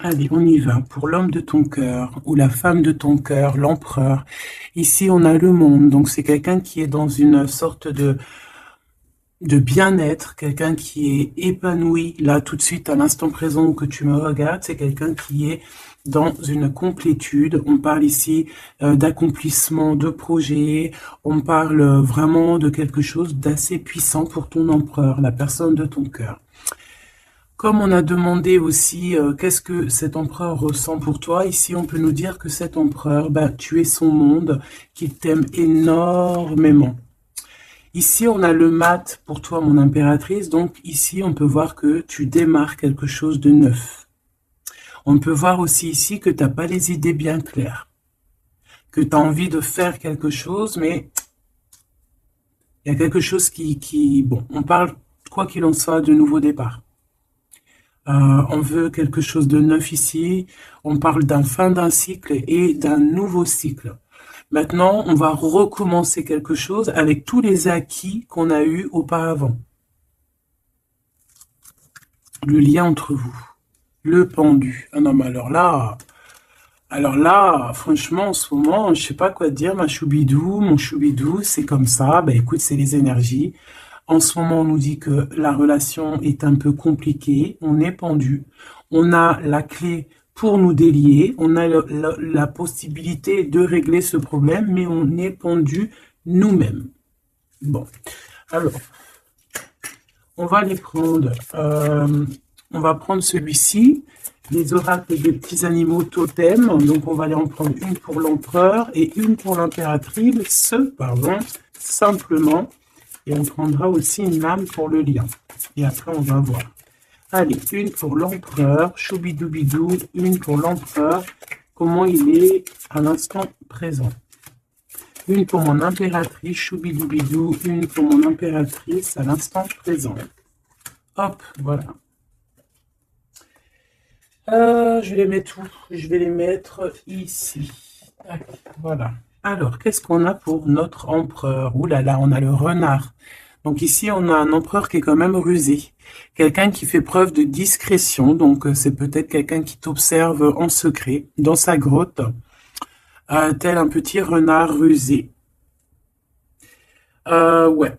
Allez, on y va. Pour l'homme de ton cœur ou la femme de ton cœur, l'empereur. Ici, on a le monde. Donc, c'est quelqu'un qui est dans une sorte de bien-être, quelqu'un qui est épanoui. Là, tout de suite, à l'instant présent où que tu me regardes, c'est quelqu'un qui est dans une complétude. On parle ici d'accomplissement de projet. On parle vraiment de quelque chose d'assez puissant pour ton empereur, la personne de ton cœur. Comme on a demandé aussi qu'est-ce que cet empereur ressent pour toi, ici on peut nous dire que cet empereur, tu es son monde, qu'il t'aime énormément. Ici on a le mat pour toi mon impératrice, donc ici on peut voir que tu démarres quelque chose de neuf. On peut voir aussi ici que tu n'as pas les idées bien claires, que tu as envie de faire quelque chose, mais il y a quelque chose bon, on parle quoi qu'il en soit de nouveau départ. On veut quelque chose de neuf ici. On parle d'un fin d'un cycle et d'un nouveau cycle. Maintenant, on va recommencer quelque chose avec tous les acquis qu'on a eus auparavant. Le lien entre vous. Le pendu. Ah non, mais alors là, franchement, en ce moment, je sais pas quoi te dire, ma choubidou, mon choubidou, c'est comme ça. Ben écoute, c'est les énergies. En ce moment, on nous dit que la relation est un peu compliquée, on est pendu, on a la clé pour nous délier, on a la possibilité de régler ce problème, mais on est pendu nous-mêmes. Bon, alors, on va les prendre. On va prendre celui-ci, les oracles des petits animaux totems. Donc, on va aller en prendre une pour l'empereur et une pour l'impératrice, pardon, simplement. Et on prendra aussi une lame pour le lien. Et après, on va voir. Allez, une pour l'empereur, choubidoubidou, une pour l'empereur, comment il est à l'instant présent. Une pour mon impératrice, choubidoubidou, une pour mon impératrice à l'instant présent. Hop, voilà. Je les mets où? Je vais les mettre ici. Voilà. Alors, qu'est-ce qu'on a pour notre empereur? Ouh là là, on a le renard. Donc ici, on a un empereur qui est quand même rusé. Quelqu'un qui fait preuve de discrétion. Donc, c'est peut-être quelqu'un qui t'observe en secret, dans sa grotte, tel un petit renard rusé. Ouais.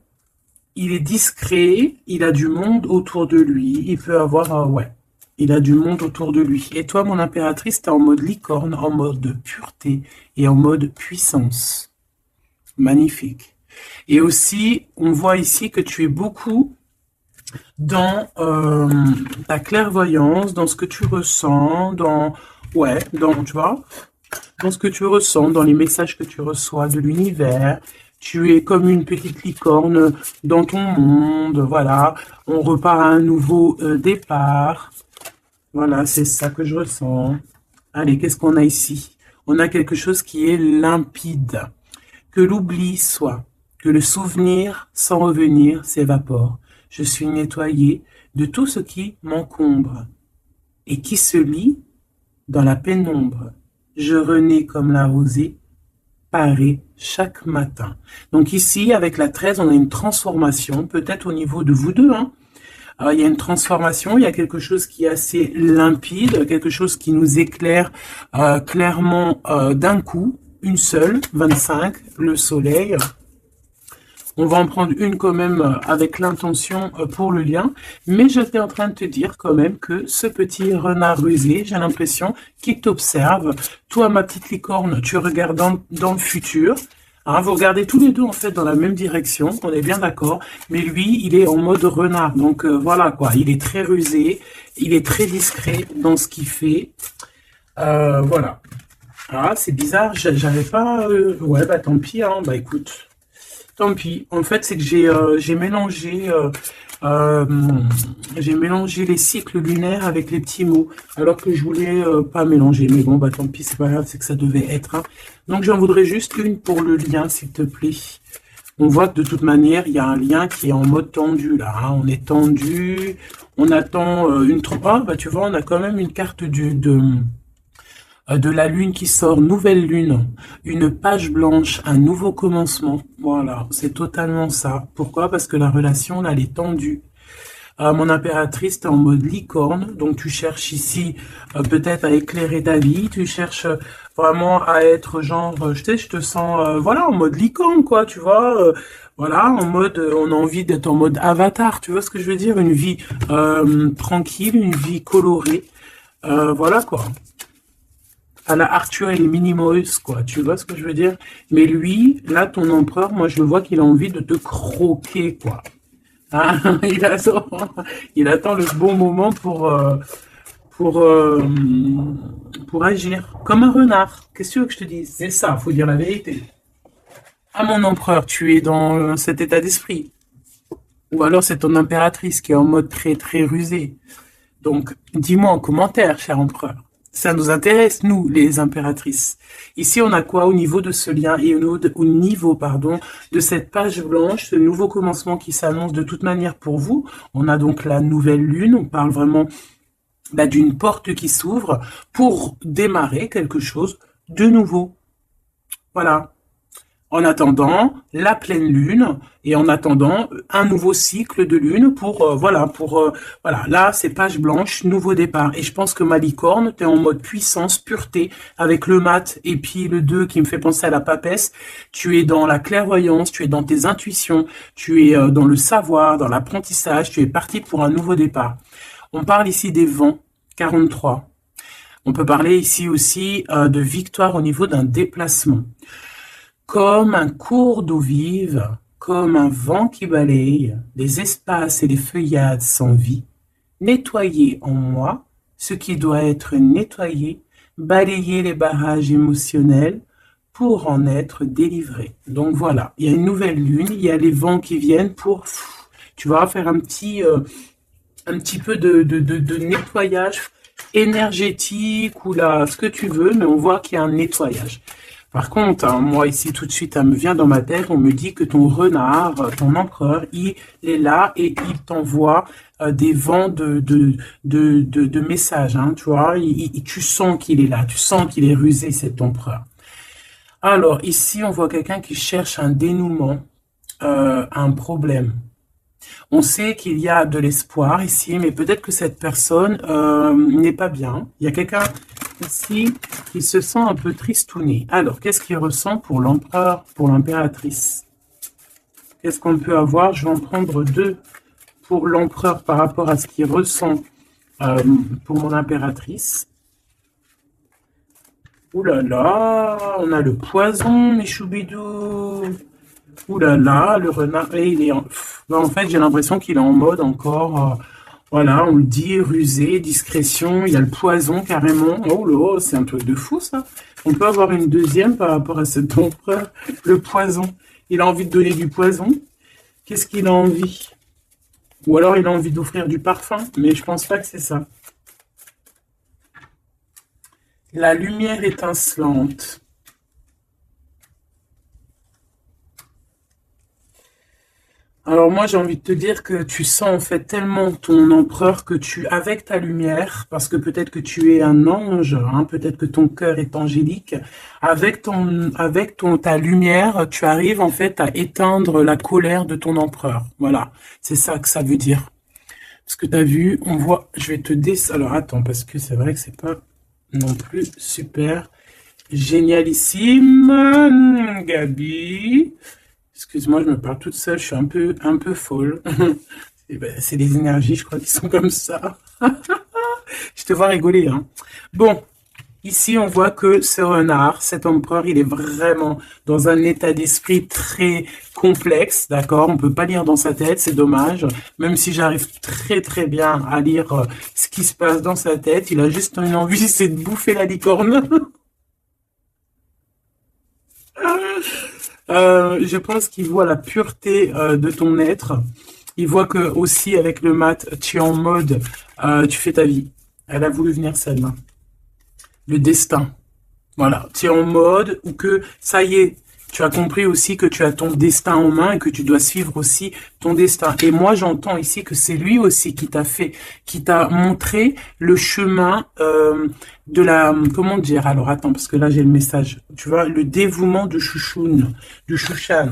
Il est discret, il a du monde autour de lui. Il peut avoir, ouais. Il a du monde autour de lui. Et toi, mon impératrice, t'es en mode licorne, en mode pureté et en mode puissance. Magnifique. Et aussi, on voit ici que tu es beaucoup dans ta clairvoyance, dans ce que tu ressens, tu vois, dans ce que tu ressens, dans les messages que tu reçois de l'univers. Tu es comme une petite licorne dans ton monde, voilà. On repart à un nouveau départ. Voilà, c'est ça que je ressens. Allez, qu'est-ce qu'on a ici? On a quelque chose qui est limpide. Que l'oubli soit, que le souvenir, sans revenir, s'évapore. Je suis nettoyé de tout ce qui m'encombre et qui se lie dans la pénombre. Je renais comme la rosée, parée chaque matin. Donc ici, avec la 13, on a une transformation, peut-être au niveau de vous deux, hein. Alors, il y a une transformation, il y a quelque chose qui est assez limpide, quelque chose qui nous éclaire clairement d'un coup, une seule, 25, le soleil. On va en prendre une quand même avec l'intention pour le lien, mais j'étais en train de te dire quand même que ce petit renard rusé, j'ai l'impression qu'il t'observe. Toi, ma petite licorne, tu regardes dans le futur. Hein, vous regardez tous les deux en fait dans la même direction, on est bien d'accord, mais lui il est en mode renard, donc voilà quoi, il est très rusé, il est très discret dans ce qu'il fait, voilà. Ah c'est bizarre, j'avais pas, ouais bah tant pis, hein, bah écoute, tant pis, en fait c'est que euh, j'ai mélangé les cycles lunaires avec les petits mots, alors que je voulais pas mélanger. Mais bon, bah tant pis, c'est pas grave, c'est que ça devait être. Hein. Donc j'en voudrais juste une pour le lien, s'il te plaît. On voit que de toute manière, il y a un lien qui est en mode tendu là. Hein. On est tendu, on attend une trop. Ah bah tu vois, on a quand même une carte de la lune qui sort, nouvelle lune, une page blanche, un nouveau commencement. Voilà, c'est totalement ça. Pourquoi? Parce que la relation, là, elle est tendue. Mon impératrice, t'es en mode licorne, donc tu cherches ici peut-être à éclairer ta vie, tu cherches vraiment à être genre, je sais, je te sens, voilà, en mode licorne, quoi, tu vois, voilà, en mode, on a envie d'être en mode avatar, tu vois ce que je veux dire, une vie tranquille, une vie colorée, voilà, quoi. À la Arthur et les Minimoys, quoi, tu vois ce que je veux dire? Mais lui, là, ton empereur, moi, je vois qu'il a envie de te croquer, quoi. Ah, il attend le bon moment pour, euh, pour agir. Comme un renard. Qu'est-ce que tu veux que je te dise? C'est ça, faut dire la vérité. Ah, mon empereur, tu es dans cet état d'esprit. Ou alors c'est ton impératrice qui est en mode très très rusé. Donc, dis-moi en commentaire, cher empereur. Ça nous intéresse, nous, les impératrices. Ici, on a quoi au niveau de ce lien et au niveau, pardon, de cette page blanche, ce nouveau commencement qui s'annonce de toute manière pour vous. On a donc la nouvelle lune. On parle vraiment d'une porte qui s'ouvre pour démarrer quelque chose de nouveau. Voilà. En attendant la pleine lune et en attendant un nouveau cycle de lune pour voilà, là c'est page blanche, nouveau départ. Et je pense que ma licorne, t'es en mode puissance, pureté, avec le mat et puis le 2 qui me fait penser à la papesse. Tu es dans la clairvoyance, tu es dans tes intuitions, tu es dans le savoir, dans l'apprentissage, tu es parti pour un nouveau départ. On parle ici des vents, 43. On peut parler ici aussi de victoire au niveau d'un déplacement. Comme un cours d'eau vive, comme un vent qui balaye les espaces et les feuillades sans vie, nettoyer en moi ce qui doit être nettoyé, balayer les barrages émotionnels pour en être délivré. Donc voilà, il y a une nouvelle lune, il y a les vents qui viennent pour, tu vas faire un petit peu de nettoyage énergétique ou là, ce que tu veux, mais on voit qu'il y a un nettoyage. Par contre, hein, moi ici tout de suite, ça me vient dans ma tête, on me dit que ton renard, ton empereur, il est là et il t'envoie des vents de messages, hein, tu vois, tu sens qu'il est là, tu sens qu'il est rusé, cet empereur. Alors ici, on voit quelqu'un qui cherche un dénouement, un problème. On sait qu'il y a de l'espoir ici, mais peut-être que cette personne n'est pas bien. Il y a quelqu'un ici qui se sent un peu tristouné. Alors, qu'est-ce qu'il ressent pour l'empereur, pour l'impératrice? Qu'est-ce qu'on peut avoir? Je vais en prendre deux pour l'empereur par rapport à ce qu'il ressent pour mon impératrice. Ouh là là, on a le poison, mes choubidous. Ouh là là, le renard, et il est en fait, j'ai l'impression qu'il est en mode encore, voilà, on le dit, rusé, discrétion, il y a le poison carrément. Oh là, c'est un truc de fou ça. On peut avoir une deuxième par rapport à cet empereur, le poison. Il a envie de donner du poison. Qu'est-ce qu'il a envie? Ou alors il a envie d'offrir du parfum, mais je pense pas que c'est ça. La lumière étincelante. Alors moi j'ai envie de te dire que tu sens en fait tellement ton empereur que tu, avec ta lumière, parce que peut-être que tu es un ange, hein, peut-être que ton cœur est angélique, ta lumière, tu arrives en fait à éteindre la colère de ton empereur. Voilà, c'est ça que ça veut dire. Parce que tu as vu, on voit, je vais te alors attends, parce que c'est vrai que c'est pas non plus super génialissime, Gabi. Excuse-moi, je me parle toute seule, je suis un peu folle. C'est les énergies, je crois, qui sont comme ça. Je te vois rigoler, hein. Bon, ici, on voit que ce renard, cet empereur, il est vraiment dans un état d'esprit très complexe, d'accord? On peut pas lire dans sa tête, c'est dommage. Même si j'arrive très très bien à lire ce qui se passe dans sa tête, il a juste une envie, c'est de bouffer la licorne. Je pense qu'il voit la pureté de ton être. Il voit que aussi avec le mat, tu es en mode, tu fais ta vie. Elle a voulu venir celle-là. Le destin. Voilà, tu es en mode où que ça y est, tu as compris aussi que tu as ton destin en main et que tu dois suivre aussi ton destin. Et moi, j'entends ici que c'est lui aussi qui t'a montré le chemin de la, comment dire, alors attends, parce que là j'ai le message, tu vois, le dévouement de Chouchoun, du Chouchan.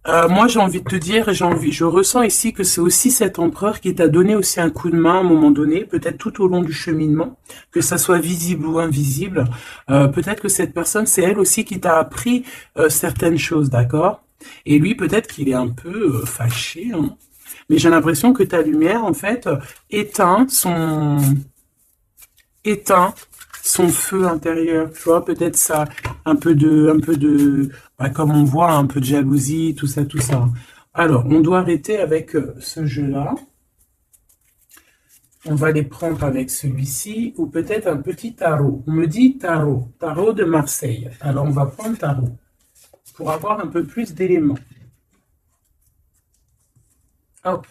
Moi, j'ai envie de te dire, je ressens ici que c'est aussi cet empereur qui t'a donné aussi un coup de main à un moment donné, peut-être tout au long du cheminement, que ça soit visible ou invisible. Peut-être que cette personne, c'est elle aussi qui t'a appris certaines choses, d'accord? Et lui, peut-être qu'il est un peu fâché, hein. Mais j'ai l'impression que ta lumière, en fait, éteint son, éteint son feu intérieur, tu vois, peut-être ça, bah, comme on voit, un peu de jalousie, tout ça, tout ça. Alors, on doit arrêter avec ce jeu-là. On va les prendre avec celui-ci, ou peut-être un petit tarot. On me dit tarot, tarot de Marseille. Alors, on va prendre tarot, pour avoir un peu plus d'éléments. Hop.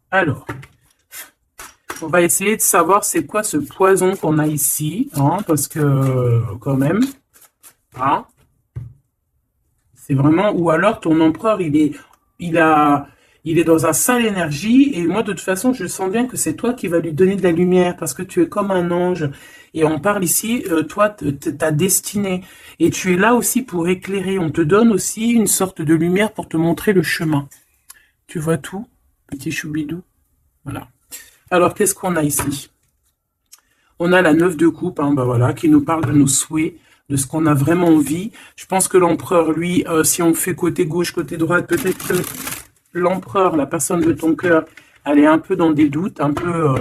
Alors, on va essayer de savoir c'est quoi ce poison qu'on a ici, hein, parce que, quand même, hein, c'est vraiment, ou alors ton empereur, il est dans un sale énergie, et moi, de toute façon, je sens bien que c'est toi qui vas lui donner de la lumière, parce que tu es comme un ange, et on parle ici, toi, ta destinée, et tu es là aussi pour éclairer, on te donne aussi une sorte de lumière pour te montrer le chemin. Tu vois tout, petit choubidou? Voilà. Alors, qu'est-ce qu'on a ici? On a la 9 de coupe, hein, bah voilà, qui nous parle de nos souhaits, de ce qu'on a vraiment envie. Je pense que l'empereur, lui, si on fait côté gauche, côté droite, peut-être que l'empereur, la personne de ton cœur, elle est un peu dans des doutes, un peu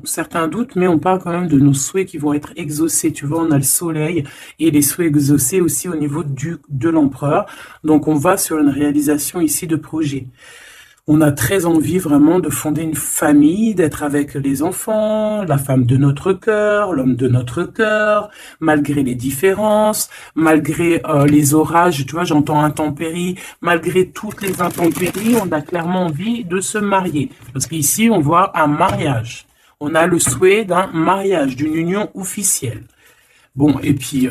certains doutes, mais on parle quand même de nos souhaits qui vont être exaucés. Tu vois, on a le soleil et les souhaits exaucés aussi au niveau de l'empereur. Donc, on va sur une réalisation ici de projet. On a très envie vraiment de fonder une famille, d'être avec les enfants, la femme de notre cœur, l'homme de notre cœur, malgré les différences, malgré les orages, tu vois, j'entends intempéries, malgré toutes les intempéries, on a clairement envie de se marier. Parce qu'ici, on voit un mariage. On a le souhait d'un mariage, d'une union officielle. Bon, et puis...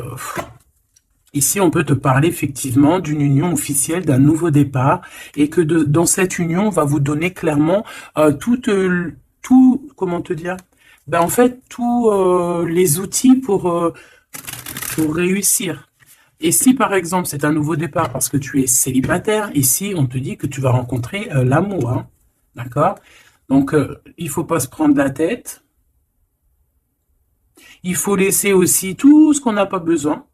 ici, on peut te parler effectivement d'une union officielle, d'un nouveau départ, et que dans cette union, on va vous donner clairement comment te dire, ben en fait, tous les outils pour réussir. Et si par exemple c'est un nouveau départ parce que tu es célibataire, ici on te dit que tu vas rencontrer l'amour, hein, d'accord? Donc il faut pas se prendre la tête. Il faut laisser aussi tout ce qu'on n'a pas besoin.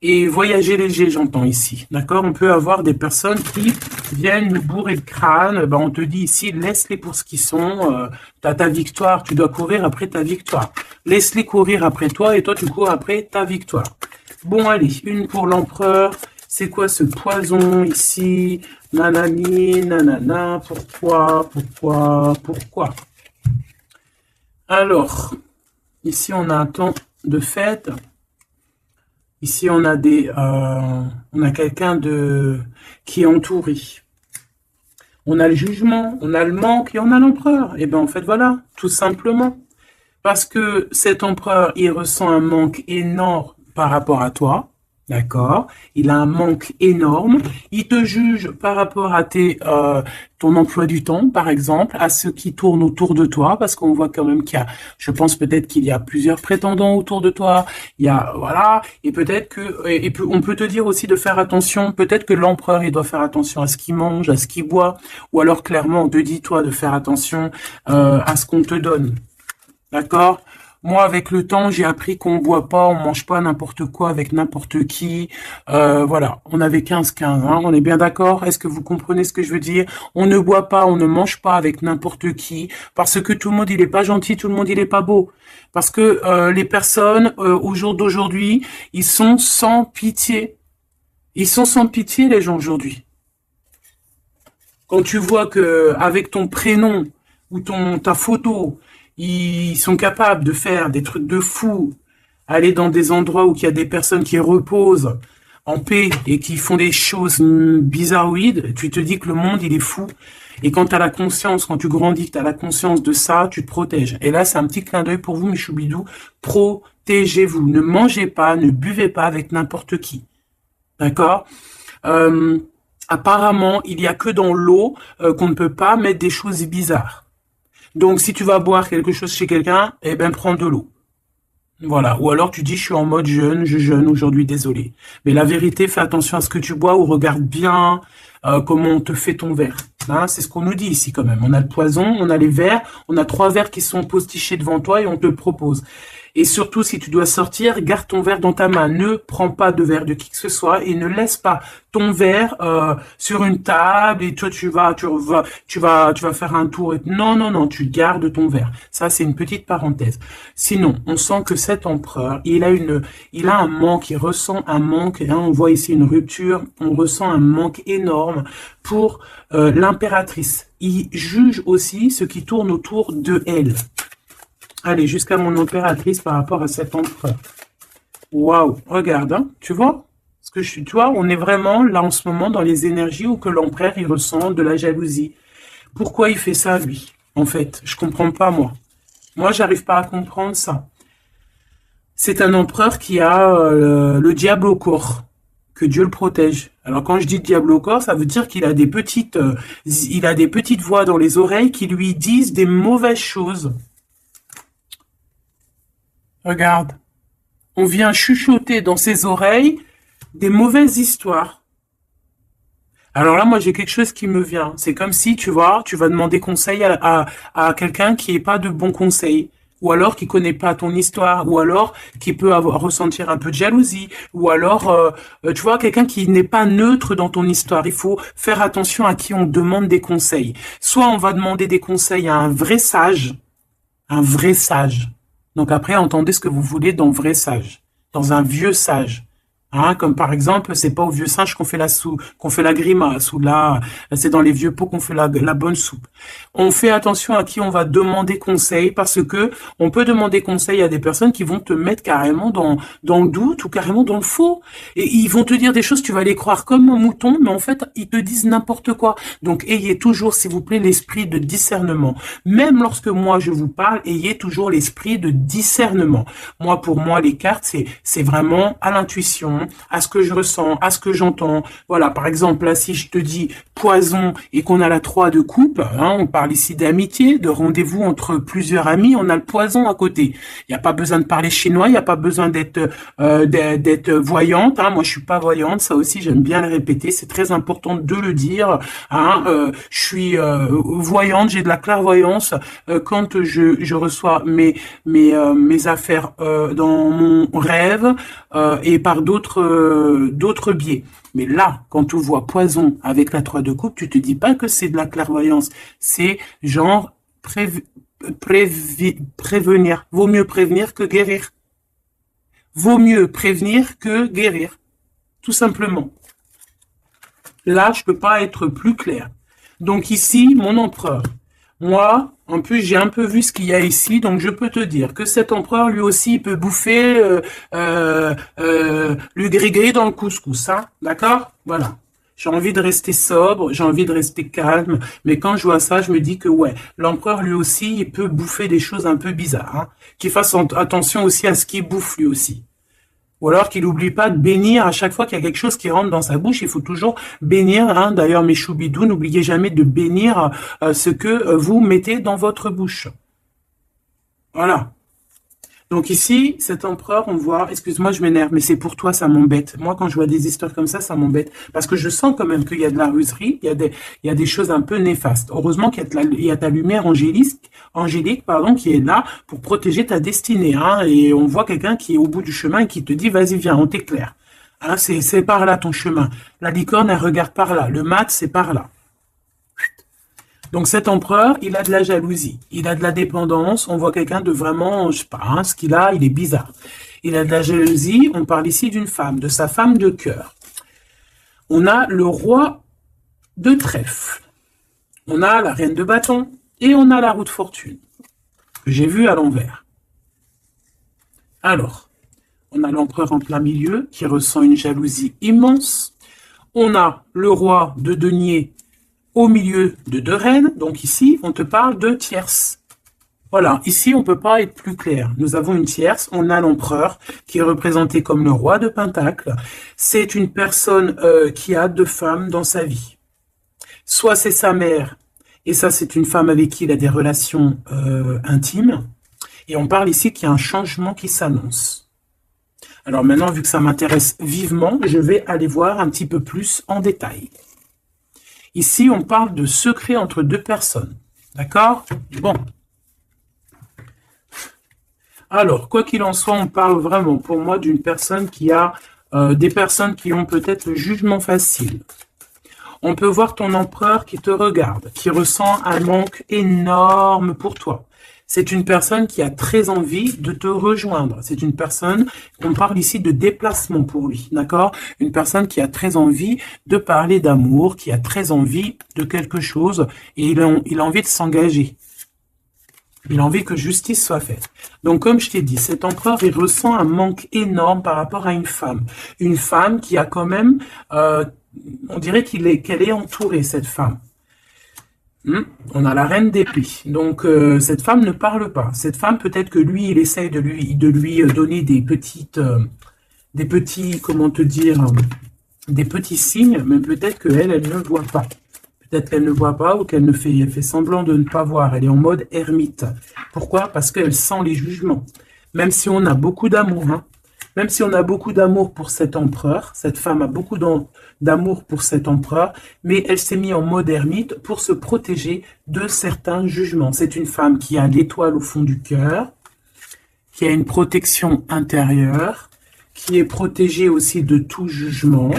Et voyager léger, j'entends ici, d'accord? On peut avoir des personnes qui viennent nous bourrer le crâne, ben on te dit ici, laisse-les pour ce qu'ils sont, t'as ta victoire, tu dois courir après ta victoire. Laisse-les courir après toi et toi tu cours après ta victoire. Bon, allez, une pour l'empereur, c'est quoi ce poison ici? Nanani, nanana, pourquoi? Alors, ici on a un temps de fête. Ici, on a quelqu'un qui est entouré. On a le jugement, on a le manque et on a l'empereur. Et bien, en fait, voilà, tout simplement. Parce que cet empereur, il ressent un manque énorme par rapport à toi. D'accord? Il a un manque énorme. Il te juge par rapport à ton emploi du temps, par exemple, à ceux qui tournent autour de toi, parce qu'on voit quand même je pense peut-être qu'il y a plusieurs prétendants autour de toi. Il y a, voilà, et peut-être on peut te dire aussi de faire attention. Peut-être que l'empereur, il doit faire attention à ce qu'il mange, à ce qu'il boit, ou alors clairement, on te dit toi de faire attention à ce qu'on te donne. D'accord? Moi, avec le temps, j'ai appris qu'on boit pas, on mange pas n'importe quoi avec n'importe qui. Voilà, on avait 15-15, hein, on est bien d'accord? Est-ce que vous comprenez ce que je veux dire? On ne boit pas, on ne mange pas avec n'importe qui, parce que tout le monde, il est pas gentil, tout le monde, il est pas beau. Parce que les personnes, au jour d'aujourd'hui, ils sont sans pitié. Ils sont sans pitié, les gens, aujourd'hui. Quand tu vois que avec ton prénom ou ta photo, ils sont capables de faire des trucs de fou, aller dans des endroits où il y a des personnes qui reposent en paix et qui font des choses bizarroïdes, tu te dis que le monde, il est fou. Et quand tu as la conscience, quand tu grandis, tu as la conscience de ça, tu te protèges. Et là, c'est un petit clin d'œil pour vous, mes choubidous. Protégez-vous. Ne mangez pas, ne buvez pas avec n'importe qui. D'accord? Apparemment, il n'y a que dans l'eau qu'on ne peut pas mettre des choses bizarres. Donc, si tu vas boire quelque chose chez quelqu'un, eh ben, prends de l'eau. Voilà. Ou alors tu dis, je suis en mode jeûne, je jeûne aujourd'hui, désolé. Mais la vérité, fais attention à ce que tu bois ou regarde bien comment on te fait ton verre. Hein, c'est ce qu'on nous dit ici quand même. On a le poison, on a les verres, on a 3 verres qui sont postichés devant toi et on te le propose. Et surtout, si tu dois sortir, garde ton verre dans ta main. Ne prends pas de verre de qui que ce soit et ne laisse pas ton verre sur une table et toi tu vas faire un tour. Non, non, non, tu gardes ton verre. Ça, c'est une petite parenthèse. Sinon, on sent que cet empereur, il a un manque, il ressent un manque. Hein, on voit ici une rupture, on ressent un manque énorme pour l'impératrice. Il juge aussi ce qui tourne autour de elle. Allez, jusqu'à mon impératrice par rapport à cet empereur. Waouh, regarde, hein, tu vois? Tu vois, on est vraiment là en ce moment dans les énergies où que l'empereur, il ressent de la jalousie. Pourquoi il fait ça, lui? En fait, je comprends pas, moi. Moi, j'arrive pas à comprendre ça. C'est un empereur qui a le diable au corps. Que Dieu le protège. Alors quand je dis diable au corps, ça veut dire qu'il a il a des petites voix dans les oreilles qui lui disent des mauvaises choses. Regarde, on vient chuchoter dans ses oreilles des mauvaises histoires. Alors là, moi, j'ai quelque chose qui me vient. C'est comme si, tu vois, tu vas demander conseil à quelqu'un qui n'est pas de bons conseils. Ou alors qui connaît pas ton histoire, ou alors qui peut ressentir un peu de jalousie, ou alors, tu vois, quelqu'un qui n'est pas neutre dans ton histoire. Il faut faire attention à qui on demande des conseils. Soit on va demander des conseils à un vrai sage. Donc après, entendez ce que vous voulez dans vrai sage, dans un vieux sage. Hein, comme par exemple, c'est pas au vieux singe qu'on fait la grimace, ou là, c'est dans les vieux pots qu'on fait la bonne soupe. On fait attention à qui on va demander conseil parce que on peut demander conseil à des personnes qui vont te mettre carrément dans le doute ou carrément dans le faux. Et ils vont te dire des choses, tu vas les croire comme un mouton, mais en fait, ils te disent n'importe quoi. Donc, ayez toujours, s'il vous plaît, l'esprit de discernement. Même lorsque moi, je vous parle, ayez toujours l'esprit de discernement. Moi, pour moi, les cartes, c'est vraiment à l'intuition, à ce que je ressens, à ce que j'entends. Voilà, par exemple, là, si je te dis poison et qu'on a la 3 de coupe, hein, on parle ici d'amitié, de rendez-vous entre plusieurs amis, on a le poison à côté. Il n'y a pas besoin de parler chinois, il n'y a pas besoin d'être voyante. Hein. Moi, je suis pas voyante, ça aussi, j'aime bien le répéter, c'est très important de le dire. Hein. Je suis voyante, j'ai de la clairvoyance quand je reçois mes affaires dans mon rêve et par d'autres biais. Mais là, quand tu vois poison avec la 3 de coupe, tu te dis pas que c'est de la clairvoyance. C'est genre prévenir. Vaut mieux prévenir que guérir. Vaut mieux prévenir que guérir. Tout simplement. Là, je peux pas être plus clair. Donc ici, mon empereur. Moi, en plus, j'ai un peu vu ce qu'il y a ici, donc je peux te dire que cet empereur, lui aussi, il peut bouffer le gris-gris dans le couscous, hein, d'accord? Voilà. J'ai envie de rester sobre, j'ai envie de rester calme, mais quand je vois ça, je me dis que ouais, l'empereur, lui aussi, il peut bouffer des choses un peu bizarres, hein, qu'il fasse attention aussi à ce qu'il bouffe, lui aussi. Ou alors qu'il n'oublie pas de bénir à chaque fois qu'il y a quelque chose qui rentre dans sa bouche. Il faut toujours bénir. Hein. D'ailleurs, mes choubidous, n'oubliez jamais de bénir ce que vous mettez dans votre bouche. Voilà. Donc ici, cet empereur, on voit, excuse-moi, je m'énerve, mais c'est pour toi, ça m'embête. Moi, quand je vois des histoires comme ça m'embête. Parce que je sens quand même qu'il y a de la ruserie, il y a des choses un peu néfastes. Heureusement il y a ta lumière angélique, pardon, qui est là pour protéger ta destinée. Hein, et on voit quelqu'un qui est au bout du chemin et qui te dit, vas-y, viens, on t'éclaire. Hein, c'est par là ton chemin. La licorne, elle regarde par là. Le mat, c'est par là. Donc cet empereur, il a de la jalousie, il a de la dépendance, on voit quelqu'un de vraiment, je sais pas, hein, ce qu'il a, il est bizarre. Il a de la jalousie, on parle ici d'une femme, de sa femme de cœur. On a le roi de trèfle, on a la reine de bâton et on a la roue de fortune, que j'ai vu à l'envers. Alors, on a l'empereur en plein milieu qui ressent une jalousie immense. On a le roi de denier au milieu de 2 reines, donc ici, on te parle de tierce. Voilà, ici, on ne peut pas être plus clair. Nous avons une tierce, on a l'empereur, qui est représenté comme le roi de Pentacle. C'est une personne qui a 2 femmes dans sa vie. Soit c'est sa mère, et ça, c'est une femme avec qui il a des relations intimes. Et on parle ici qu'il y a un changement qui s'annonce. Alors maintenant, vu que ça m'intéresse vivement, je vais aller voir un petit peu plus en détail. Ici, on parle de secret entre deux personnes. D'accord? Bon. Alors, quoi qu'il en soit, on parle vraiment, pour moi, d'une personne qui a des personnes qui ont peut-être le jugement facile. On peut voir ton empereur qui te regarde, qui ressent un manque énorme pour toi. C'est une personne qui a très envie de te rejoindre. C'est une personne, on parle ici de déplacement pour lui, d'accord? Une personne qui a très envie de parler d'amour, qui a très envie de quelque chose, et il a envie de s'engager. Il a envie que justice soit faite. Donc, comme je t'ai dit, cet empereur, il ressent un manque énorme par rapport à une femme. Une femme qui a quand même, on dirait qu'elle est entourée, cette femme. On a la reine d'épée. Donc, cette femme ne parle pas. Cette femme, peut-être que lui, il essaye de lui donner des petits, comment te dire, des petits signes, mais peut-être qu'elle, elle ne voit pas. Peut-être qu'elle ne voit pas ou qu'elle fait semblant de ne pas voir. Elle est en mode ermite. Pourquoi? Parce qu'elle sent les jugements. Même si on a beaucoup d'amour, même si on a beaucoup d'amour pour cet empereur, cette femme a beaucoup d'amour pour cet empereur, mais elle s'est mise en mode ermite pour se protéger de certains jugements. C'est une femme qui a l'étoile au fond du cœur, qui a une protection intérieure, qui est protégée aussi de tout jugement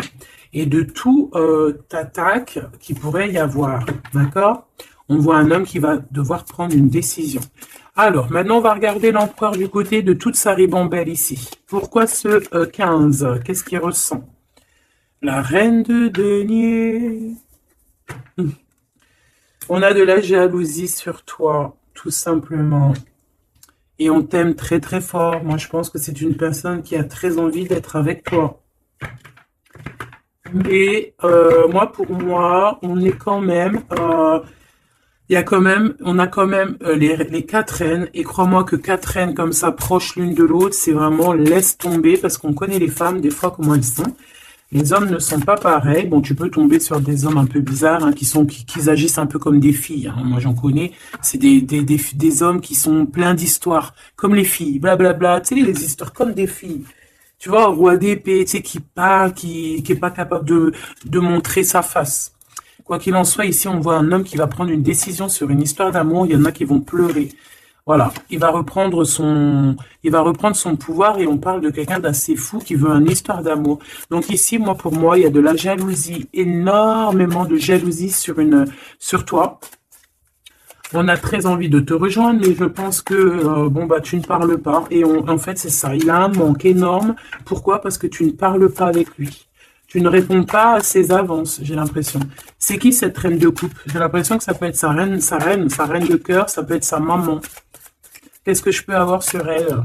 et de tout attaque qui pourrait y avoir. D'accord? On voit un homme qui va devoir prendre une décision. Alors, maintenant, on va regarder l'empereur du côté de toute sa ribambelle ici. Pourquoi ce 15? Qu'est-ce qu'il ressent? La reine de denier. On a de la jalousie sur toi, tout simplement. Et on t'aime très très fort. Moi, je pense que c'est une personne qui a très envie d'être avec toi. Mais pour moi, on est quand même... on a quand même les 4 reines, et crois-moi que 4 reines comme ça, proches l'une de l'autre, c'est vraiment laisse tomber, parce qu'on connaît les femmes, des fois, comment elles sont. Les hommes ne sont pas pareils. Bon, tu peux tomber sur des hommes un peu bizarres, qui agissent un peu comme des filles. Moi, j'en connais. C'est des hommes qui sont pleins d'histoires, comme les filles, blablabla. Tu sais, les histoires comme des filles. Tu vois, un roi d'épée, tu sais, qui parle, qui est pas capable de montrer sa face. Quoi qu'il en soit, ici, on voit un homme qui va prendre une décision sur une histoire d'amour. Il y en a qui vont pleurer. Voilà, il va reprendre son pouvoir, et on parle de quelqu'un d'assez fou qui veut une histoire d'amour. Donc ici, pour moi, il y a de la jalousie, énormément de jalousie sur toi. On a très envie de te rejoindre, mais je pense que tu ne parles pas. Et en fait, c'est ça. Il a un manque énorme. Pourquoi? Parce que tu ne parles pas avec lui. Tu ne réponds pas à ses avances, j'ai l'impression. C'est qui cette reine de coupe? J'ai l'impression que ça peut être sa reine de cœur, ça peut être sa maman. Qu'est-ce que je peux avoir sur elle?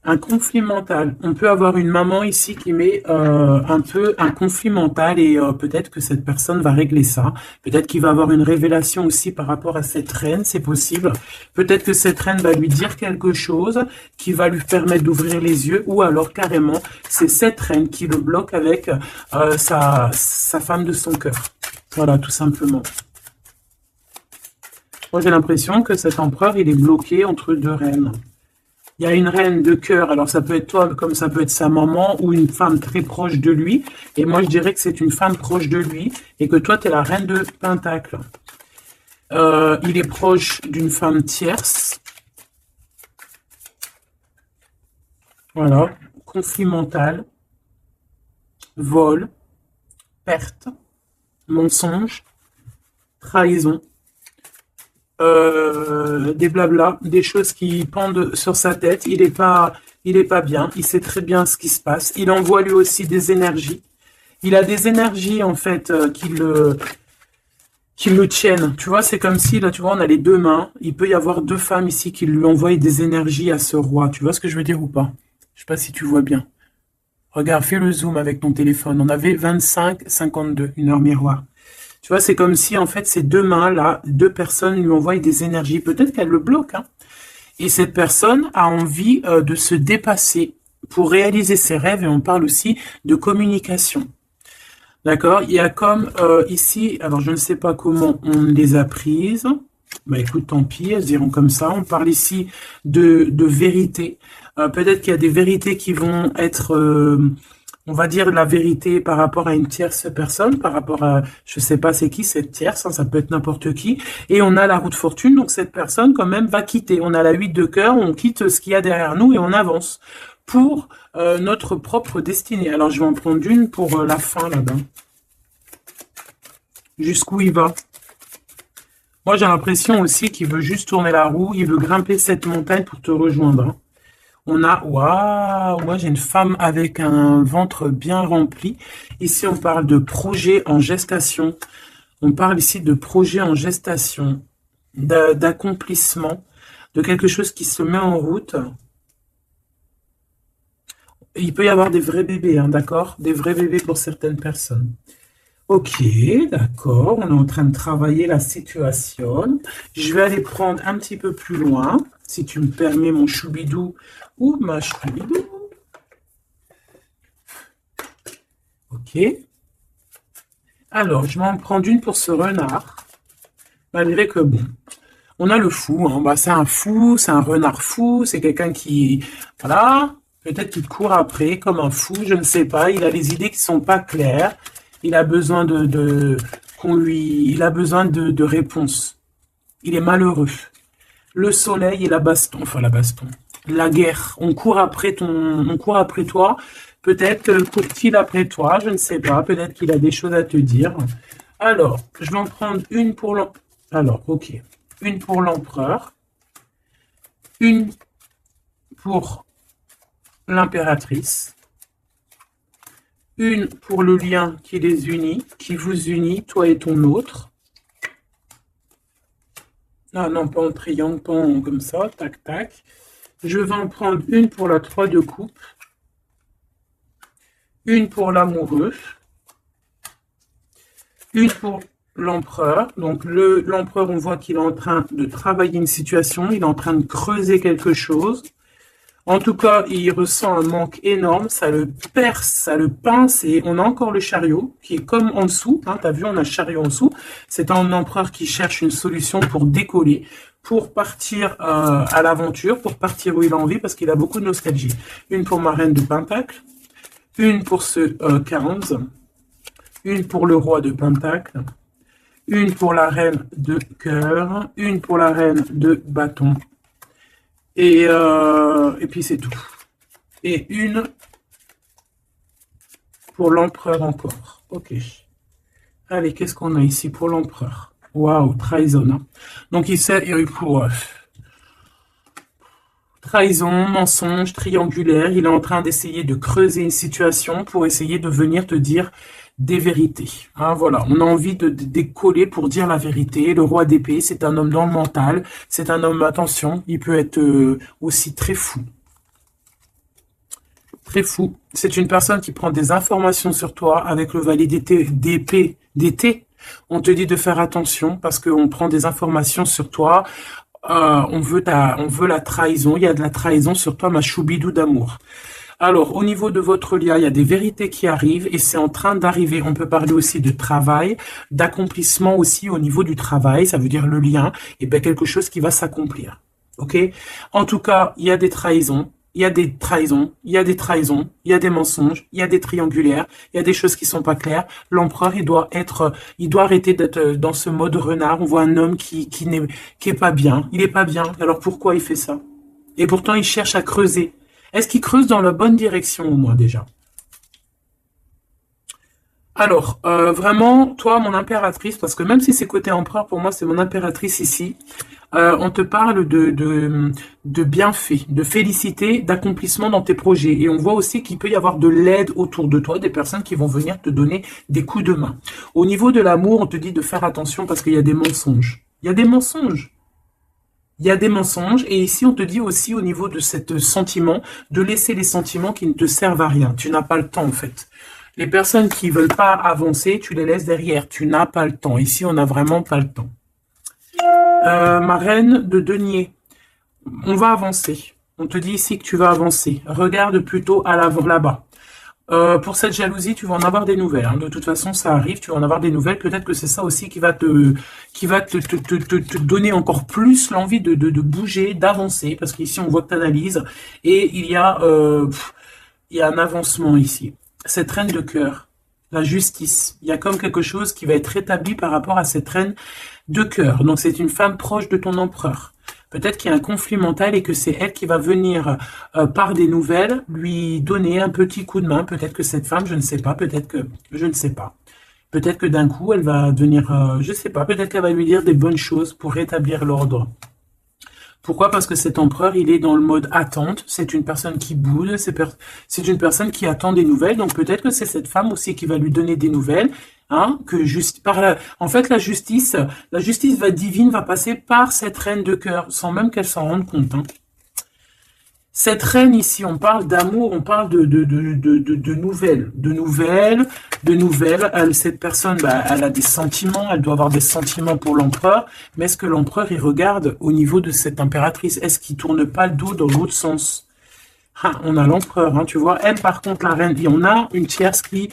Un conflit mental. On peut avoir une maman ici qui met un peu un conflit mental, et peut-être que cette personne va régler ça. Peut-être qu'il va avoir une révélation aussi par rapport à cette reine, c'est possible. Peut-être que cette reine va lui dire quelque chose qui va lui permettre d'ouvrir les yeux, ou alors carrément, c'est cette reine qui le bloque avec sa femme de son cœur. Voilà, tout simplement. Moi, j'ai l'impression que cet empereur, il est bloqué entre deux reines. Il y a une reine de cœur, alors ça peut être toi, comme ça peut être sa maman, ou une femme très proche de lui. Et moi, je dirais que c'est une femme proche de lui, et que toi, tu es la reine de Pentacle. Il est proche d'une femme tierce. Voilà, conflit mental, vol, perte, mensonge, trahison. Des blabla, des choses qui pendent sur sa tête. Il est pas bien. Il sait très bien ce qui se passe. Il envoie lui aussi des énergies. Il a des énergies en fait qui le tiennent. Tu vois, c'est comme si là, tu vois, on a les deux mains. Il peut y avoir deux femmes ici qui lui envoient des énergies à ce roi. Tu vois ce que je veux dire ou pas? Je sais pas si tu vois bien. Regarde, fais le zoom avec ton téléphone. On avait 25-52, une heure miroir. Tu vois, c'est comme si, en fait, ces deux mains-là, deux personnes lui envoient des énergies. Peut-être qu'elle le bloque, Et cette personne a envie de se dépasser pour réaliser ses rêves. Et on parle aussi de communication. D'accord? Il y a comme ici, alors je ne sais pas comment on les a prises. Bah écoute, tant pis, elles diront comme ça. On parle ici de vérité. Peut-être qu'il y a des vérités qui vont être, on va dire, la vérité par rapport à une tierce personne, par rapport à, je sais pas c'est qui cette tierce, hein, ça peut être n'importe qui. Et on a la roue de fortune, donc cette personne quand même va quitter. On a la 8 de cœur, on quitte ce qu'il y a derrière nous et on avance pour notre propre destinée. Alors je vais en prendre une pour la fin là-bas. Jusqu'où il va? Moi, j'ai l'impression aussi qu'il veut juste tourner la roue, il veut grimper cette montagne pour te rejoindre, hein. On a, waouh, moi j'ai une femme avec un ventre bien rempli. Ici, on parle de projet en gestation. On parle ici de projet en gestation, d'accomplissement, de quelque chose qui se met en route. Il peut y avoir des vrais bébés, hein, d'accord? Des vrais bébés pour certaines personnes. Ok, d'accord, on est en train de travailler la situation. Je vais aller prendre un petit peu plus loin, si tu me permets, mon choubidou ou ma choubidou. Ok. Alors, je vais en prendre une pour ce renard. Malgré que, bon, on a le fou, hein. Bah, c'est un fou, c'est un renard fou, c'est quelqu'un qui, voilà, peut-être qu'il court après comme un fou, je ne sais pas. Il a des idées qui sont pas claires. Il a besoin il a besoin de réponses. Il est malheureux. Le soleil et la baston, enfin la baston, la guerre. On court après toi. Peut-être court-il après toi, je ne sais pas. Peut-être qu'il a des choses à te dire. Alors, je vais en prendre une pour l'empereur. Alors, ok. Une pour l'empereur. Une pour l'impératrice. Une pour le lien qui les unit, qui vous unit, toi et ton autre. Ah non, pas en triangle, pas en comme ça, tac, tac. Je vais en prendre une pour la 3 de coupe. Une pour l'amoureux. Une pour l'empereur. Donc l'empereur, on voit qu'il est en train de travailler une situation, il est en train de creuser quelque chose. En tout cas, il ressent un manque énorme, ça le perce, ça le pince, et on a encore le chariot, qui est comme en dessous, hein, t'as vu, on a le chariot en dessous. C'est un empereur qui cherche une solution pour décoller, pour partir à l'aventure, pour partir où il a envie, parce qu'il a beaucoup de nostalgie. Une pour ma reine de Pentacle, une pour ce 15, une pour le roi de Pentacle, une pour la reine de cœur, une pour la reine de bâton, et puis c'est tout. Et une pour l'empereur encore. Ok. Allez, qu'est-ce qu'on a ici pour l'empereur? Waouh, trahison, hein. Donc il sait, pour trahison, mensonge, triangulaire. Il est en train d'essayer de creuser une situation pour essayer de venir te dire des vérités. Hein, voilà, on a envie de décoller pour dire la vérité. Le roi d'épée, c'est un homme dans le mental. C'est un homme, attention, il peut être aussi très fou. Très fou. C'est une personne qui prend des informations sur toi avec le valet d'épée d'été. On te dit de faire attention parce qu'on prend des informations sur toi. On veut la trahison. Il y a de la trahison sur toi, ma choubidou d'amour. Alors, au niveau de votre lien, il y a des vérités qui arrivent et c'est en train d'arriver. On peut parler aussi de travail, d'accomplissement aussi au niveau du travail. Ça veut dire le lien, et bien quelque chose qui va s'accomplir. Ok? En tout cas, il y a des trahisons. Il y a des trahisons, il y a des trahisons, il y a des mensonges, il y a des triangulaires, il y a des choses qui sont pas claires. L'empereur, il doit arrêter d'être dans ce mode renard. On voit un homme qui est pas bien. Il est pas bien. Alors pourquoi il fait ça? Et pourtant, il cherche à creuser. Est-ce qu'il creuse dans la bonne direction au moins déjà? Alors, vraiment, toi, mon impératrice, parce que même si c'est côté empereur, pour moi, c'est mon impératrice ici, on te parle de bienfaits, de félicité, d'accomplissement dans tes projets. Et on voit aussi qu'il peut y avoir de l'aide autour de toi, des personnes qui vont venir te donner des coups de main. Au niveau de l'amour, on te dit de faire attention parce qu'il y a des mensonges. Il y a des mensonges. Il y a des mensonges. Et ici, on te dit aussi au niveau de cet sentiment, de laisser les sentiments qui ne te servent à rien. Tu n'as pas le temps, en fait. Les personnes qui veulent pas avancer, tu les laisses derrière. Tu n'as pas le temps. Ici, on n'a vraiment pas le temps. Ma reine de denier. On va avancer. On te dit ici que tu vas avancer. Regarde plutôt à l'avant, là-bas. Pour cette jalousie, tu vas en avoir des nouvelles, hein. De toute façon, ça arrive, tu vas en avoir des nouvelles. Peut-être que c'est ça aussi qui va te donner encore plus l'envie de bouger, d'avancer, parce qu'ici, on voit que tu analyses, et il y a un avancement ici. Cette reine de cœur, la justice, il y a comme quelque chose qui va être rétabli par rapport à cette reine de cœur. Donc, c'est une femme proche de ton empereur. Peut-être qu'il y a un conflit mental et que c'est elle qui va venir, par des nouvelles, lui donner un petit coup de main. Peut-être que cette femme, je ne sais pas, peut-être que, je ne sais pas. Peut-être que d'un coup, elle va venir, je ne sais pas, peut-être qu'elle va lui dire des bonnes choses pour rétablir l'ordre. Pourquoi? Parce que cet empereur, il est dans le mode attente. C'est une personne qui boude, c'est une personne qui attend des nouvelles. Donc peut-être que c'est cette femme aussi qui va lui donner des nouvelles. Hein, que juste par là. En fait, la justice divine va passer par cette reine de cœur, sans même qu'elle s'en rende compte. Hein. Cette reine ici, on parle d'amour, on parle de nouvelles, de nouvelles. Cette personne, bah, elle a des sentiments, elle doit avoir des sentiments pour l'empereur. Mais est-ce que l'empereur, il regarde au niveau de cette impératrice? Est-ce qu'il tourne pas le dos dans l'autre sens? Ah, on a l'empereur, hein, tu vois. Elle, par contre, la reine, et on a une tierce qui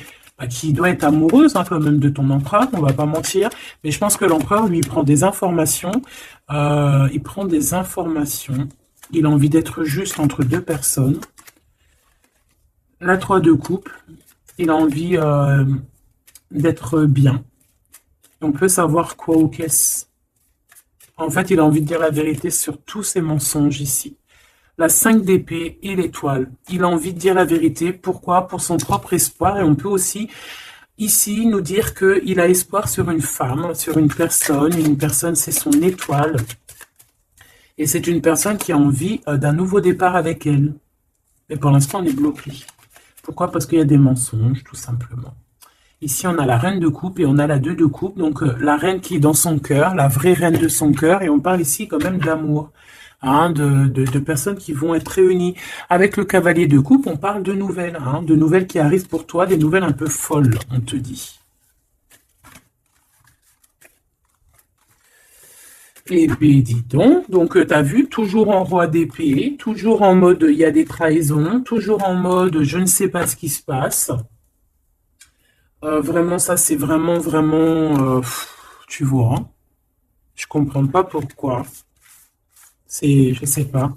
doit être amoureuse, hein, quand même, de ton empereur, on va pas mentir. Mais je pense que l'empereur, lui, prend des informations. Il prend des informations. Il a envie d'être juste entre deux personnes. La 3 de coupe. Il a envie d'être bien. On peut savoir quoi ou qu'est-ce. En fait, il a envie de dire la vérité sur tous ses mensonges ici. La 5 d'épée et l'étoile. Il a envie de dire la vérité. Pourquoi? Pour son propre espoir. Et on peut aussi, ici, nous dire qu'il a espoir sur une femme, sur une personne. Une personne, c'est son étoile. Et c'est une personne qui a envie d'un nouveau départ avec elle. Mais pour l'instant, on est bloqué. Pourquoi? Parce qu'il y a des mensonges, tout simplement. Ici, on a la reine de coupe et on a la 2 de coupe. Donc, la reine qui est dans son cœur, la vraie reine de son cœur. Et on parle ici quand même d'amour. Hein, de personnes qui vont être réunies. Avec le cavalier de coupe, on parle de nouvelles. Hein, de nouvelles qui arrivent pour toi, des nouvelles un peu folles, on te dit. Et puis, dis donc tu as vu, toujours en roi d'épée, toujours en mode il y a des trahisons, toujours en mode je ne sais pas ce qui se passe. Vraiment, ça, c'est vraiment, tu vois, hein, je comprends pas pourquoi. Je sais pas.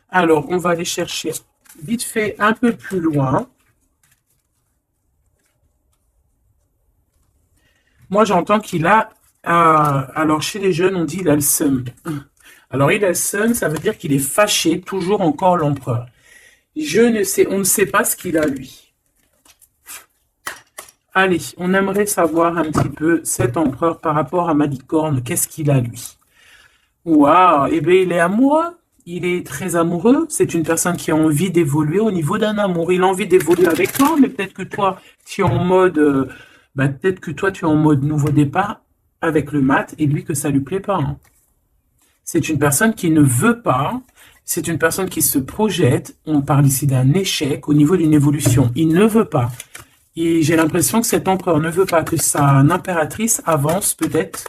Alors, on va aller chercher vite fait un peu plus loin. Moi, j'entends qu'il a, alors chez les jeunes, on dit il a le seum. Alors, il a le seum, ça veut dire qu'il est fâché, toujours encore l'empereur. Je ne sais, on ne sait pas ce qu'il a, lui. Allez, on aimerait savoir un petit peu cet empereur par rapport à Malicorne. Qu'est-ce qu'il a, lui? Waouh, eh bien, il est amoureux. Il est très amoureux. C'est une personne qui a envie d'évoluer au niveau d'un amour. Il a envie d'évoluer avec toi, mais peut-être que toi, tu es en mode, peut-être que toi, tu es en mode nouveau départ avec le mat et lui que ça lui plaît pas. Hein. C'est une personne qui ne veut pas. C'est une personne qui se projette. On parle ici d'un échec au niveau d'une évolution. Il ne veut pas. Et j'ai l'impression que cet empereur ne veut pas que sa impératrice avance peut-être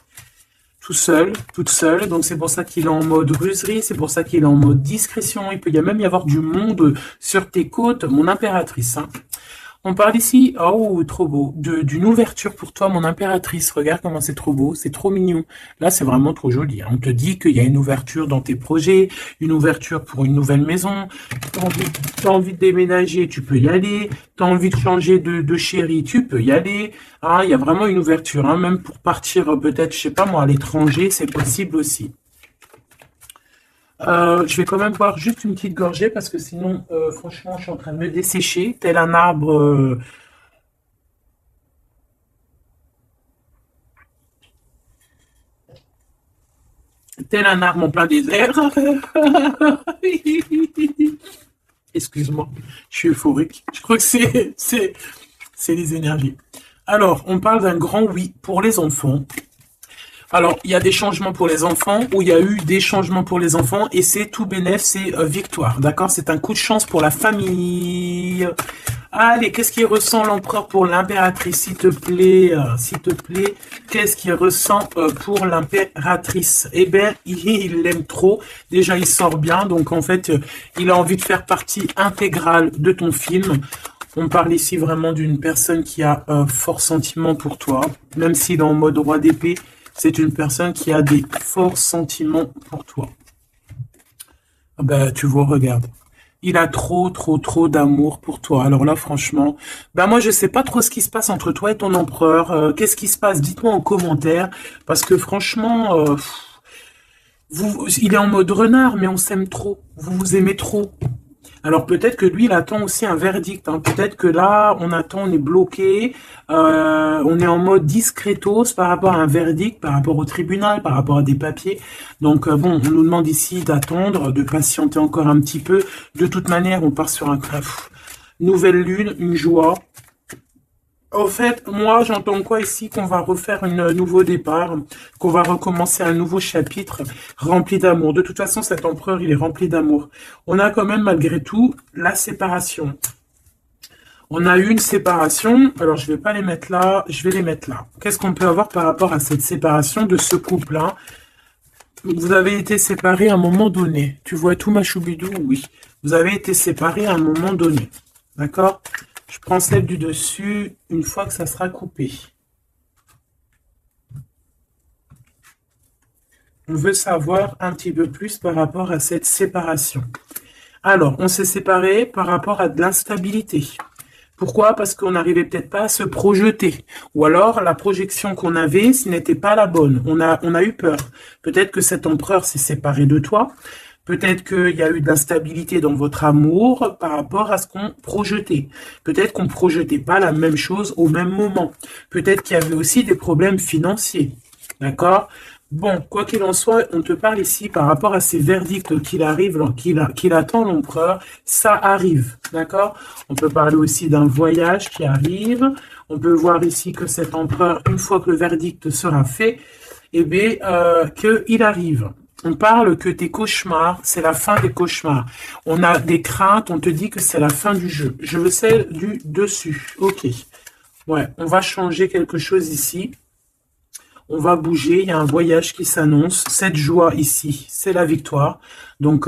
tout seul, toute seule. Donc c'est pour ça qu'il est en mode ruserie, c'est pour ça qu'il est en mode discrétion. Il peut même y avoir du monde sur tes côtes, mon impératrice. Hein. On parle ici, oh, trop beau, d'une ouverture pour toi, mon impératrice. Regarde comment c'est trop beau, c'est trop mignon. Là, c'est vraiment trop joli. Hein. On te dit qu'il y a une ouverture dans tes projets, une ouverture pour une nouvelle maison. T'as envie de déménager, tu peux y aller. T'as envie de changer de chérie, tu peux y aller. Ah, il y a vraiment une ouverture, hein. Même pour partir peut-être, je sais pas moi, à l'étranger, c'est possible aussi. Je vais quand même boire juste une petite gorgée parce que sinon, franchement, je suis en train de me dessécher, tel un arbre, en plein désert. Excuse-moi, je suis euphorique. Je crois que c'est les énergies. Alors, on parle d'un grand oui pour les enfants. Alors, il y a des changements pour les enfants, ou il y a eu des changements pour les enfants, et c'est tout bénef, c'est victoire, d'accord? C'est un coup de chance pour la famille. Allez, qu'est-ce qu'il ressent l'empereur pour l'impératrice, s'il te plaît, qu'est-ce qu'il ressent pour l'impératrice? Eh bien, il l'aime trop, déjà il sort bien, donc en fait, il a envie de faire partie intégrale de ton film. On parle ici vraiment d'une personne qui a un fort sentiment pour toi, même s'il est en mode roi d'épée, c'est une personne qui a des forts sentiments pour toi. Ah ben, tu vois, regarde. Il a trop, trop, trop d'amour pour toi. Alors là, franchement, ben moi, je sais pas trop ce qui se passe entre toi et ton empereur. Qu'est-ce qui se passe? Dites-moi en commentaire. Parce que franchement, il est en mode renard, mais on s'aime trop. Vous vous aimez trop. Alors peut-être que lui, il attend aussi un verdict, hein. Peut-être que là, on est bloqué, on est en mode discretos par rapport à un verdict, par rapport au tribunal, par rapport à des papiers. Donc bon, on nous demande ici d'attendre, de patienter encore un petit peu. De toute manière, on part sur un nouvelle lune, une joie. Au fait, moi, j'entends quoi ici? Qu'on va refaire un nouveau départ, qu'on va recommencer un nouveau chapitre rempli d'amour. De toute façon, cet empereur, il est rempli d'amour. On a quand même, malgré tout, la séparation. On a eu une séparation. Alors, je vais pas les mettre là, je vais les mettre là. Qu'est-ce qu'on peut avoir par rapport à cette séparation de ce couple-là? Vous avez été séparés à un moment donné. Tu vois tout, ma choubidou? Oui. Vous avez été séparés à un moment donné. D'accord? Je prends celle du dessus une fois que ça sera coupé. On veut savoir un petit peu plus par rapport à cette séparation. Alors, on s'est séparés par rapport à de l'instabilité. Pourquoi? Parce qu'on n'arrivait peut-être pas à se projeter. Ou alors, la projection qu'on avait, ce n'était pas la bonne. On a eu peur. Peut-être que cet empereur s'est séparé de toi. Peut-être qu'il y a eu de l'instabilité dans votre amour par rapport à ce qu'on projetait. Peut-être qu'on ne projetait pas la même chose au même moment. Peut-être qu'il y avait aussi des problèmes financiers. D'accord? Bon, quoi qu'il en soit, on te parle ici par rapport à ces verdicts qu'il attend l'empereur. Ça arrive, d'accord? On peut parler aussi d'un voyage qui arrive. On peut voir ici que cet empereur, une fois que le verdict sera fait, eh bien, qu'il arrive. On parle que tes cauchemars, c'est la fin des cauchemars. On a des craintes, on te dit que c'est la fin du jeu. Je veux celle du dessus. Ok. Ouais, on va changer quelque chose ici. On va bouger, il y a un voyage qui s'annonce. Cette joie ici, c'est la victoire. Donc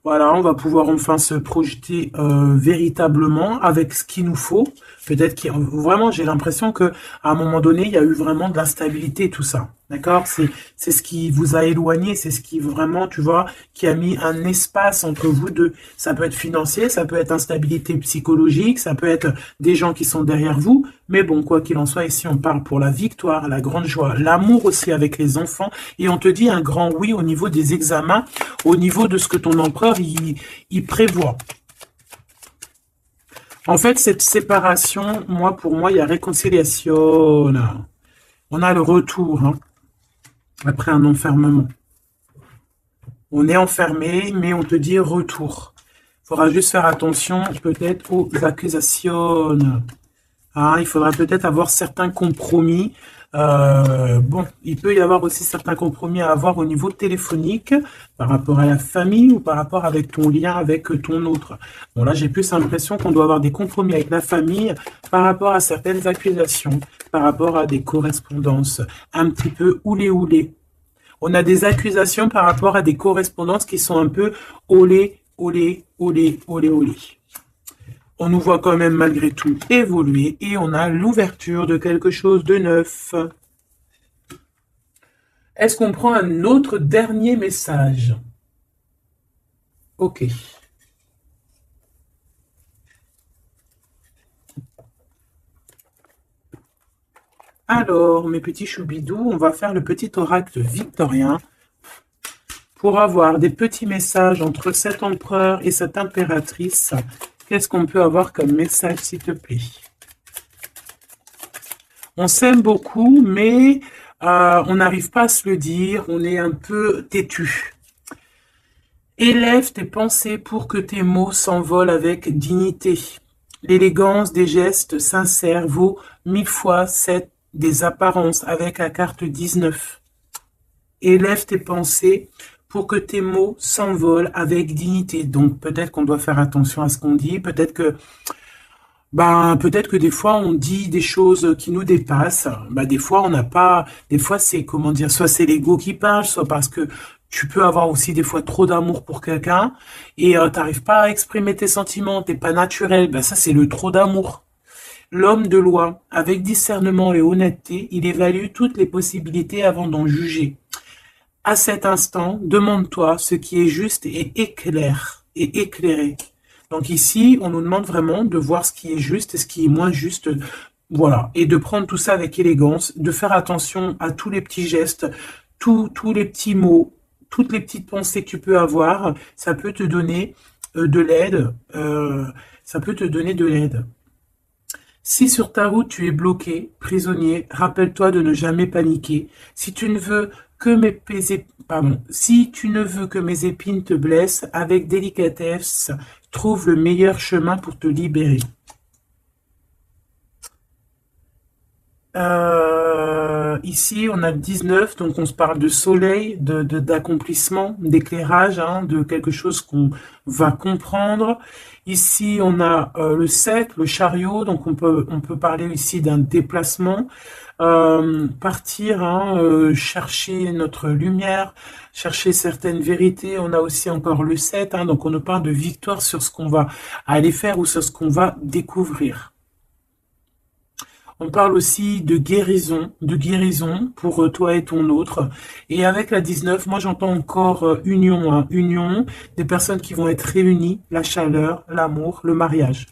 voilà, on va pouvoir enfin se projeter véritablement avec ce qu'il nous faut. Peut-être qu'il vraiment, j'ai l'impression que à un moment donné, il y a eu vraiment de l'instabilité et tout ça. D'accord? C'est ce qui vous a éloigné, c'est ce qui vraiment, tu vois, qui a mis un espace entre vous deux. Ça peut être financier, ça peut être instabilité psychologique, ça peut être des gens qui sont derrière vous. Mais bon, quoi qu'il en soit, ici, on parle pour la victoire, la grande joie, l'amour aussi avec les enfants. Et on te dit un grand oui au niveau des examens, au niveau de ce que ton empereur, il prévoit. En fait, cette séparation, pour moi, il y a réconciliation. Là. On a le retour, hein, après un enfermement. On est enfermé, mais on te dit retour. Il faudra juste faire attention, peut-être, aux accusations. Ah, il faudra peut-être avoir certains compromis. Bon, il peut y avoir aussi certains compromis à avoir au niveau téléphonique par rapport à la famille ou par rapport avec ton lien avec ton autre. Bon, là, j'ai plus l'impression qu'on doit avoir des compromis avec la famille par rapport à certaines accusations, par rapport à des correspondances un petit peu oulé. On a des accusations par rapport à des correspondances qui sont un peu olé. On nous voit quand même malgré tout évoluer et on a l'ouverture de quelque chose de neuf. Est-ce qu'on prend un autre dernier message? Ok. Alors, mes petits choubidous, on va faire le petit oracle victorien pour avoir des petits messages entre cet empereur et cette impératrice. Qu'est-ce qu'on peut avoir comme message, s'il te plaît? On s'aime beaucoup, mais on n'arrive pas à se le dire. On est un peu têtu. Élève tes pensées pour que tes mots s'envolent avec dignité. L'élégance des gestes sincères vaut 1000 fois 7 des apparences avec la carte 19. Élève tes pensées pour que tes mots s'envolent avec dignité. Donc peut-être qu'on doit faire attention à ce qu'on dit, peut-être que des fois on dit des choses qui nous dépassent. Des fois on n'a pas, des fois c'est comment dire, soit c'est l'ego qui parle, soit parce que tu peux avoir aussi des fois trop d'amour pour quelqu'un et t'arrives pas à exprimer tes sentiments, t'es pas naturel. Ça c'est le trop d'amour. L'homme de loi, avec discernement et honnêteté, il évalue toutes les possibilités avant d'en juger. À cet instant, demande-toi ce qui est juste et éclaire et éclairé. Donc ici, on nous demande vraiment de voir ce qui est juste et ce qui est moins juste, voilà, et de prendre tout ça avec élégance, de faire attention à tous les petits gestes, tous les petits mots, toutes les petites pensées que tu peux avoir, ça peut te donner de l'aide, ça peut te donner de l'aide. Si sur ta route tu es bloqué, prisonnier, rappelle-toi de ne jamais paniquer. Si tu ne veux que si tu ne veux que mes épines te blessent, avec délicatesse, trouve le meilleur chemin pour te libérer. Ici, on a le 19, donc on se parle de soleil, d'accomplissement, d'éclairage, hein, de quelque chose qu'on va comprendre. Ici, on a le 7, le chariot, donc on peut parler ici d'un déplacement, partir, hein, chercher notre lumière, chercher certaines vérités. On a aussi encore le 7, hein, donc on nous parle de victoire sur ce qu'on va aller faire ou sur ce qu'on va découvrir. On parle aussi de guérison pour toi et ton autre. Et avec la 19, moi j'entends encore union, hein, union, des personnes qui vont être réunies, la chaleur, l'amour, le mariage.